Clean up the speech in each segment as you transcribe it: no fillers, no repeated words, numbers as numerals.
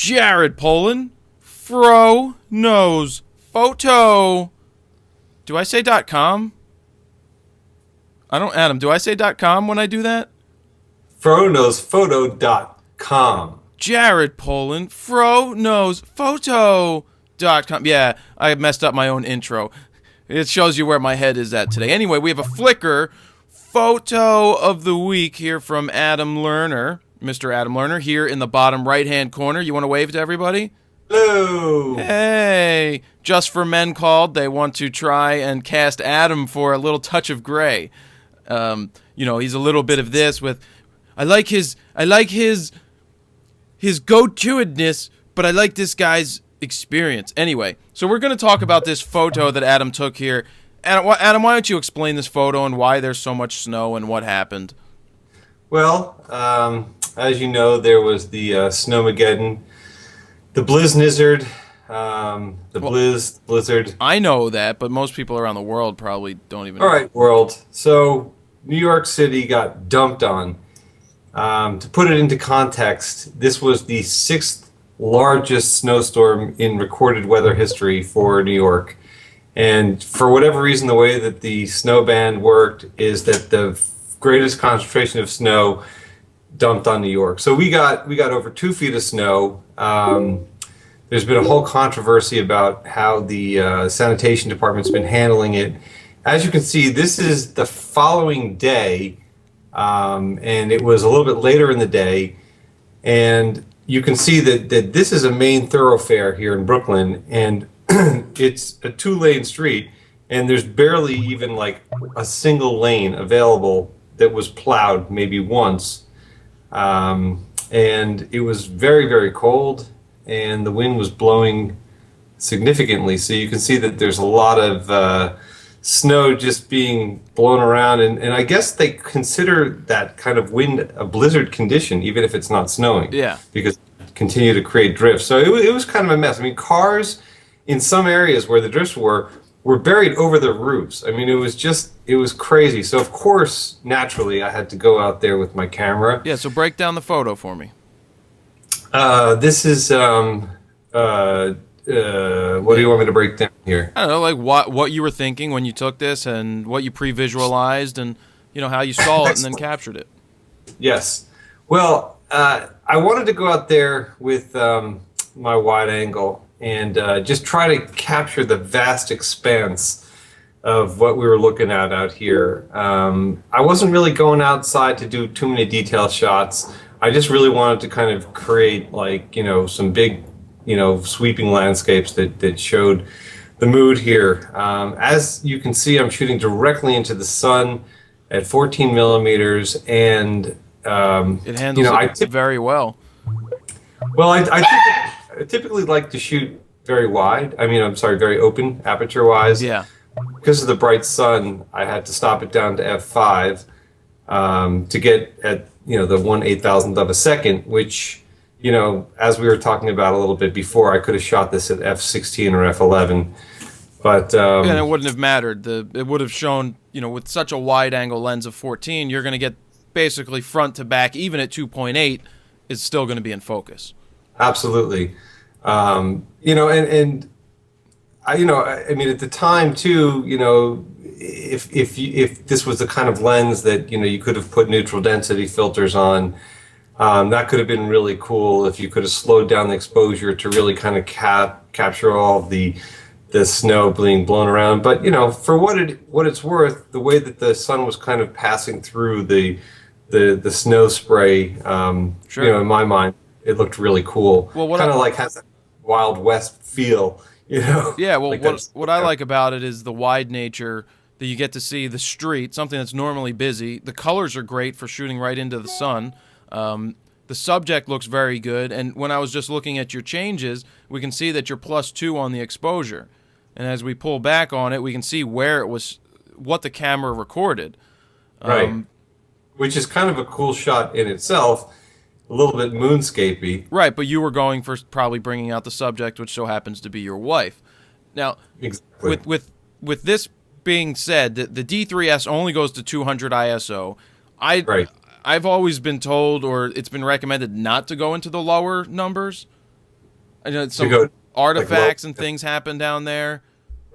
Jared Polin, FroKnowsPhoto. Do I say .com? I don't, Adam, do I say .com when I do that? FroKnowsPhoto.com. Jared Polin, FroKnowsPhoto.com. Yeah, I messed up my own intro. It shows you where my head is at today. Anyway, we have a Flickr photo of the week here from Adam Lerner. Mr. Adam Lerner here in the bottom right-hand corner. You want to wave to everybody? Hello. Hey. Just for Men called. They want to try and cast Adam for a little touch of gray. You know, he's a little bit of this with, I like his go-to-edness, but I like this guy's experience. Anyway, so we're going to talk about this photo that Adam took here. Adam, why don't you explain this photo and why there's so much snow and what happened? Well, as you know, there was the Snowmageddon, the Blizznizzard, Blizzard. I know that, but most people around the world probably don't even know. All right, world. So New York City got dumped on. To put it into context, this was the 6th largest snowstorm in recorded weather history for New York. And for whatever reason, the way that the snow band worked is that the greatest concentration of snow dumped on New York. So we got over 2 feet of snow. There's been a whole controversy about how the sanitation department's been handling it. As you can see, this is the following day, and it was a little bit later in the day, and you can see that this is a main thoroughfare here in Brooklyn, and it's a 2-lane street, and there's barely even like a single lane available that was plowed maybe once. And it was very, very cold, and the wind was blowing significantly. So you can see that there's a lot of snow just being blown around, and I guess they consider that kind of wind a blizzard condition, even if it's not snowing. Yeah. Because it continue to create drifts. So it was kind of a mess. I mean, cars in some areas where the drifts were buried over the roofs. I mean, it was crazy. So of course, naturally, I had to go out there with my camera. Yeah, so break down the photo for me. This is, what do you want me to break down here? I don't know, like what you were thinking when you took this and what you pre-visualized and, you know, how you saw it and then captured it. Yes. Well, I wanted to go out there with my wide angle and just try to capture the vast expanse of what we were looking at out here. I wasn't really going outside to do too many detail shots. I just really wanted to kind of create, like, you know, some big, you know, sweeping landscapes that showed the mood here. As you can see, I'm shooting directly into the sun at 14 millimeters, and it handles it very well. Well, I typically like to shoot very wide. I mean, I'm sorry, very open aperture-wise. Yeah. Because of the bright sun, I had to stop it down to f5 to get at, you know, the 1/8000th of a second, which, you know, as we were talking about a little bit before, I could have shot this at f16 or f11. But and it wouldn't have mattered. It would have shown, you know, with such a wide-angle lens of 14, you're going to get basically front to back, even at 2.8, is still going to be in focus. Absolutely. You know, and I, you know, I mean, at the time too, you know, if this was the kind of lens that, you know, you could have put neutral density filters on, that could have been really cool if you could have slowed down the exposure to really kind of capture all of the snow being blown around. But, you know, for what it's worth, the way that the sun was kind of passing through the snow spray, sure, you know, in my mind, it looked really cool. Well, kind of like has that Wild West feel, you know? Yeah, well, like what I like about it is the wide nature that you get to see the street, something that's normally busy. The colors are great for shooting right into the sun. The subject looks very good, and when I was just looking at your changes, we can see that you're +2 on the exposure. And as we pull back on it, we can see where it was, what the camera recorded. Right. Which is kind of a cool shot in itself. A little bit moonscapey. Right, but you were going for probably bringing out the subject, which so happens to be your wife. Now, exactly. with this being said, the D3S only goes to 200 ISO. I've always been told, or it's been recommended, not to go into the lower numbers. I know to some go artifacts like and things happen down there.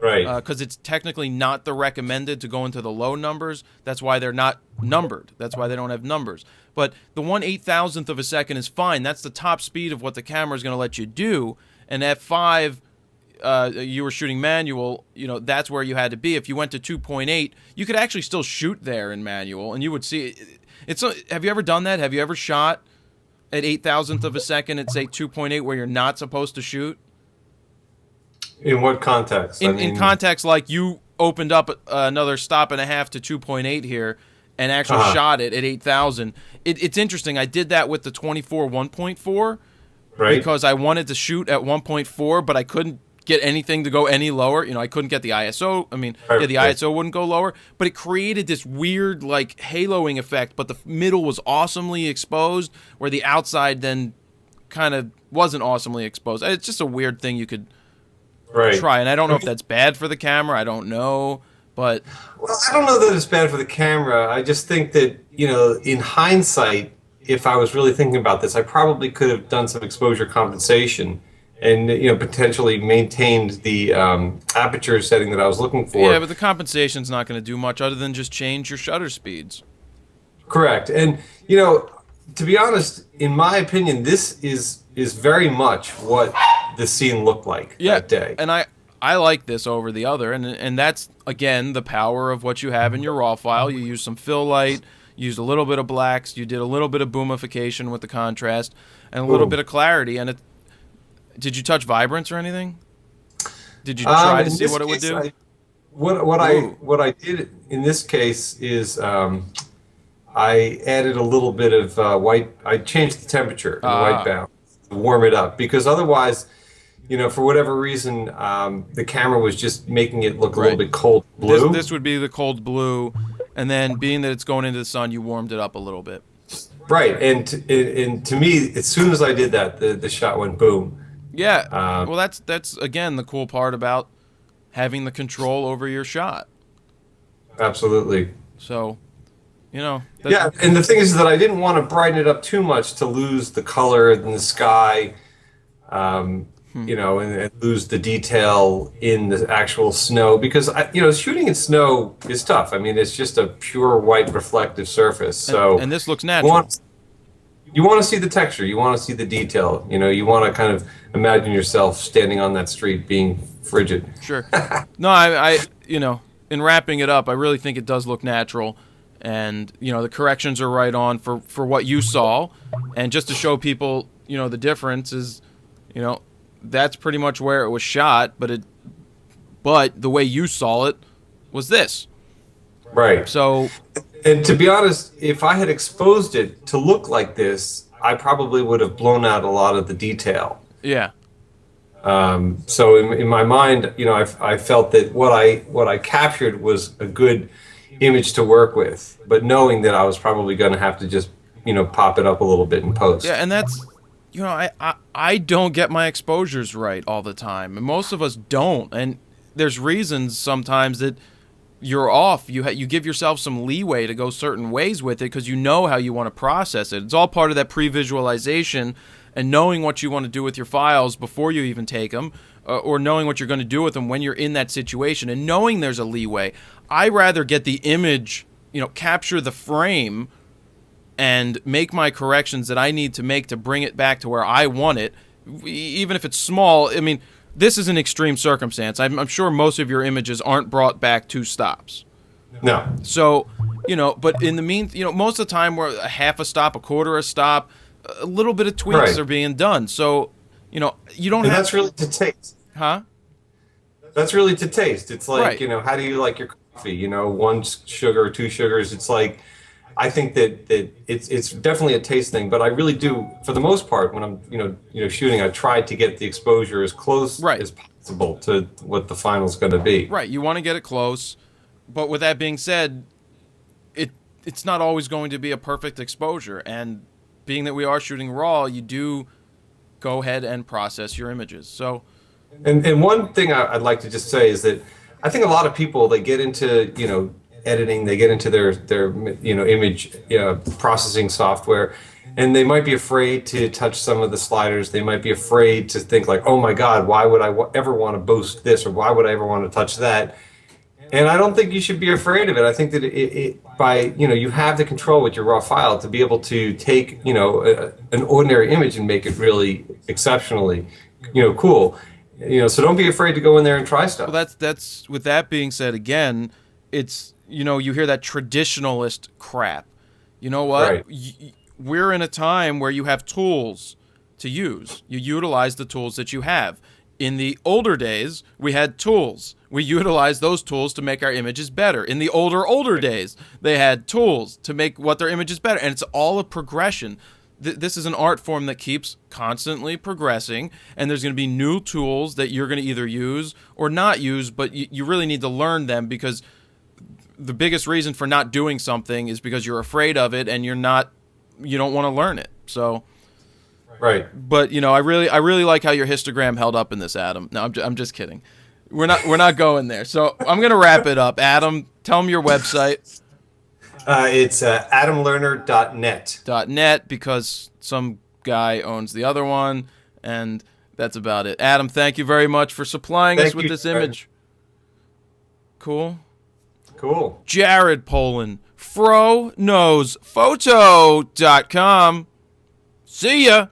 right. Because it's technically not the recommended to go into the low numbers. That's why they're not numbered. That's why they don't have numbers. But the 1/8,000th of a second is fine. That's the top speed of what the camera is going to let you do. And f5, you were shooting manual. That's where you had to be. If you went to 2.8, you could actually still shoot there in manual, and you would see it. Have you ever done that? Have you ever shot at 8,000th of a second at say 2.8 where you're not supposed to shoot? In what context? In context, like you opened up another stop and a half to 2.8 here and actually shot it at 8,000. It's interesting. I did that with the 24 1.4 because I wanted to shoot at 1.4, but I couldn't get anything to go any lower. I couldn't get the ISO. The ISO wouldn't go lower, but it created this weird like haloing effect, but the middle was awesomely exposed where the outside then kind of wasn't awesomely exposed. It's just a weird thing you could try, and I don't know if that's bad for the camera. I don't know, but I don't know that it's bad for the camera. I just think that in hindsight, if I was really thinking about this, I probably could have done some exposure compensation and potentially maintained the aperture setting that I was looking for. Yeah, but the compensation's not going to do much other than just change your shutter speeds. Correct, and to be honest, in my opinion, this is very much what the scene looked like that day. And I like this over the other, and that's, again, the power of what you have in your RAW file. You use some fill light, you used a little bit of blacks, you did a little bit of boomification with the contrast, and a little bit of clarity. And did you touch vibrance or anything? Did you try to see what it would do? What I did in this case is I added a little bit of white. I changed the temperature in the white balance to warm it up, because otherwise, for whatever reason, the camera was just making it look a little bit cold blue. This would be the cold blue, and then being that it's going into the sun, you warmed it up a little bit. Right, and to me, as soon as I did that, the shot went boom. Yeah, well, that's again the cool part about having the control over your shot. Absolutely. So, yeah, and the thing is that I didn't want to brighten it up too much to lose the color in the sky, and lose the detail in the actual snow, because shooting in snow is tough. It's just a pure white reflective surface. So and this looks natural. You want to see the texture. You want to see the detail. You want to kind of imagine yourself standing on that street being frigid. Sure. No, I in wrapping it up, I really think it does look natural. And, the corrections are right on for what you saw. And just to show people, the difference is, that's pretty much where it was shot. But the way you saw it was this. Right. So... And to be honest, if I had exposed it to look like this, I probably would have blown out a lot of the detail. Yeah. So in my mind, I felt that what I captured was a good image to work with, but knowing that I was probably going to have to just pop it up a little bit in post. Yeah, and that's I don't get my exposures right all the time, and most of us don't, and there's reasons sometimes that you're off. You give yourself some leeway to go certain ways with it because you know how you want to process it. It's all part of that pre-visualization and knowing what you want to do with your files before you even take them, or knowing what you're going to do with them when you're in that situation and knowing there's a leeway. I rather get the image, capture the frame and make my corrections that I need to make to bring it back to where I want it, even if it's small. This is an extreme circumstance. I'm sure most of your images aren't brought back 2 stops. No. So, but in the most of the time we're a half a stop, a quarter a stop, a little bit of tweaks are being done. So, you don't have... And that's really to taste. Huh? That's really to taste. It's like, how do you like your coffee? 1 sugar, 2 sugars. It's like, I think that it's definitely a taste thing, but I really do, for the most part, when I'm shooting, I try to get the exposure as close as possible to what the final's going to be. Right, you want to get it close, but with that being said, it's not always going to be a perfect exposure, and being that we are shooting RAW, you do go ahead and process your images. So, and one thing I'd like to just say is that I think a lot of people, they get into editing, they get into their image processing software, And they might be afraid to touch some of the sliders. They might be afraid to think like, oh my God, why would I ever want to boost this, or why would I ever want to touch that? And I don't think you should be afraid of it. I think that you have the control with your raw file to be able to take, an ordinary image and make it really exceptionally, cool. So don't be afraid to go in there and try stuff. Well, that's with that being said, again, it's, you hear that traditionalist crap. You know what? Right. We're in a time where you have tools to use. You utilize the tools that you have. In the older days, we had tools. We utilized those tools to make our images better. In the older days, they had tools to make what their images better. And it's all a progression. This is an art form that keeps constantly progressing, and there's going to be new tools that you're going to either use or not use, but you really need to learn them, because the biggest reason for not doing something is because you're afraid of it and you don't want to learn it. So, right. But I really like how your histogram held up in this, Adam. No, I'm just kidding. We're not going there. So I'm gonna wrap it up. Adam, tell them your website. It's adamlerner.net. .net, because some guy owns the other one, and that's about it. Adam, thank you very much for supplying us with this image. Cool. Jared Polin, FroKnowsPhoto.com. See ya.